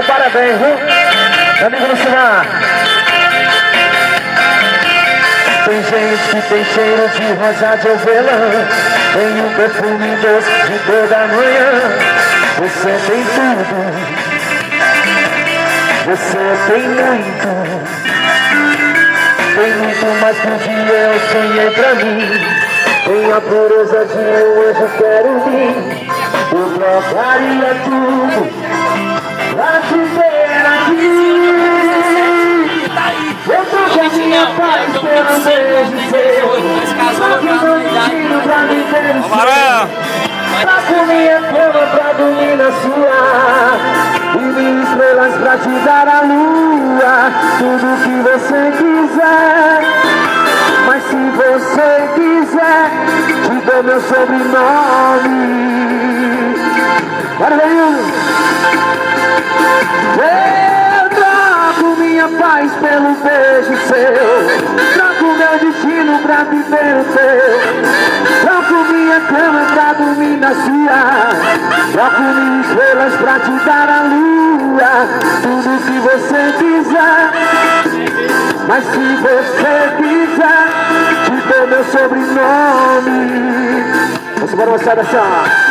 Então parabéns, viu? Amigo Lucimar. Tem gente que tem cheiro de rosa de hortelã, tem um perfume doce de toda manhã. Você tem tudo, você tem muito. Tem muito mais que um dia eu sonhei pra mim. Tem a pureza de um anjo, quero vir. Eu trocaria tudo pra te ver aqui. Eu tô com a minha paz pelo beijo seu. Tô com meu destino pra me ver no seu. Tá com minha cama pra dormir na sua. E minhas estrelas pra te dar a lua. Tudo que você quiser. Mas se você quiser, te dou meu sobrenome. Bora, Danilo! Eu troco minha paz pelo beijo seu. Troco meu destino pra viver o teu. Troco minha cama pra dormir na sua. Troco minhas estrelas pra te dar a lua. Tudo que você quiser. Mas se você quiser, te dou meu sobrenome. Vamos embora, moçada, assim, ó.